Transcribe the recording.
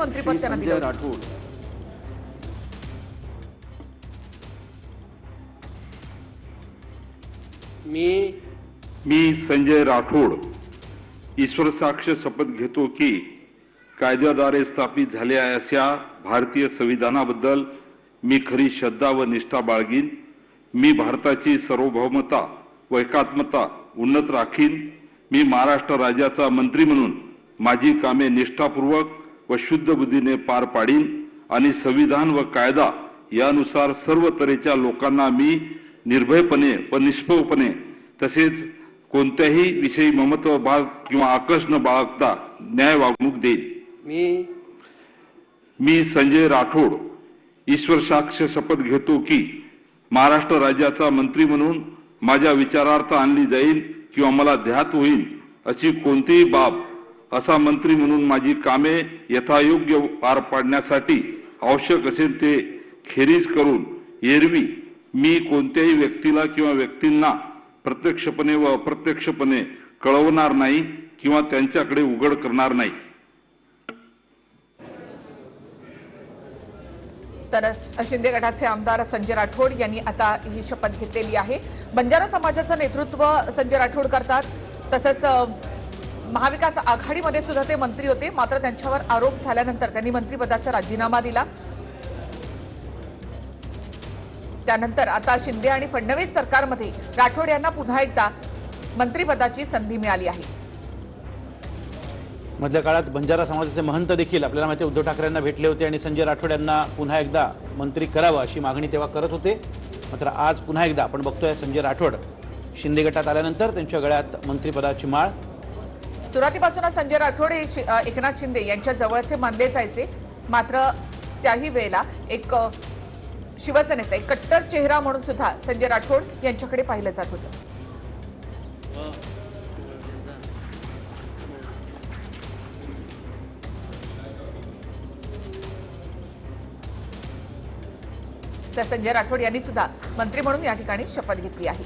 मंत्रिपद त्यांना दिलं होतं। राठोड मी संजय राठोड ईश्वर साक्ष शपथ घेतो की कायद्याद्वारे स्थापित झालेल्या अशा भारतीय संविधानाबद्दल मी खरी श्रद्धा व निष्ठा बाळगीन। मी भारताची सार्वभौमता व एकात्मता उन्नत राखीन। मी महाराष्ट्र राज्याचा मंत्री म्हणून माझी कामे निष्ठापूर्वक व शुद्ध बुद्धीने पार पाडीन आणि संविधान व कायदा यानुसार सर्व तऱ्हेच्या लोकांना मी निर्भयपणे व निष्पक्षपणे तसेच कोणत्याही विषयी ममत्व बाळ किंवा आकर्ष न बाळगता न्याय वागणूक देईन। मी संजय राठोड ईश्वर साक्ष शपथ घेतो की महाराष्ट्र राज्याचा मंत्री म्हणून माझ्या विचारार्थ आणली जाईल किंवा मला ध्यात होईल अशी कोणतीही बाब असा मंत्री म्हणून माझी कामे यथायोग्य पार पाडण्यासाठी आवश्यक असेल ते खेरीज करून एरवी मी कोणत्याही व्यक्तीला किंवा व्यक्तींना प्रत्यक्षपणे व अप्रत्यक्षपणे कळवणार नाही किंवा त्यांच्याकडे उघड करणार नाही। तर शिंदे गटाचे आमदार संजय राठोड यांनी आता ही शपथ घेतलेली आहे। बंजारा समाजाचं नेतृत्व संजय राठोड करतात। तसंच महाविकास आघाडीमध्ये सुद्धा ते मंत्री होते, मात्र त्यांच्यावर आरोप झाल्यानंतर त्यांनी मंत्रिपदाचा राजीनामा दिला। त्यानंतर आता शिंदे आणि फडणवीस सरकारमध्ये राठोड यांना पुन्हा एकदा मंत्रिपदाची संधी मिळाली आहे। मधल्या काळात बंजारा समाजाचे महंत देखील आपल्याला माहिती उद्धव ठाकरेंना भेटले होते आणि संजय राठोड यांना पुन्हा एकदा मंत्री करावं अशी मागणी तेव्हा करत होते। मात्र आज पुन्हा एकदा आपण बघतोय संजय राठोड शिंदे गटात आल्यानंतर त्यांच्या गळ्यात मंत्रिपदाची माळ। सुरुवातीपासूनच संजय राठोड हे एकनाथ शिंदे यांच्या जवळचे मानले जायचे, मात्र त्याही वेळेला एक शिवसेनेचा एक कट्टर चेहरा म्हणून सुद्धा संजय राठोड यांच्याकडे पाहिलं जात होतं। तर संजय राठोड यांनी सुद्धा मंत्री म्हणून या ठिकाणी शपथ घेतली आहे।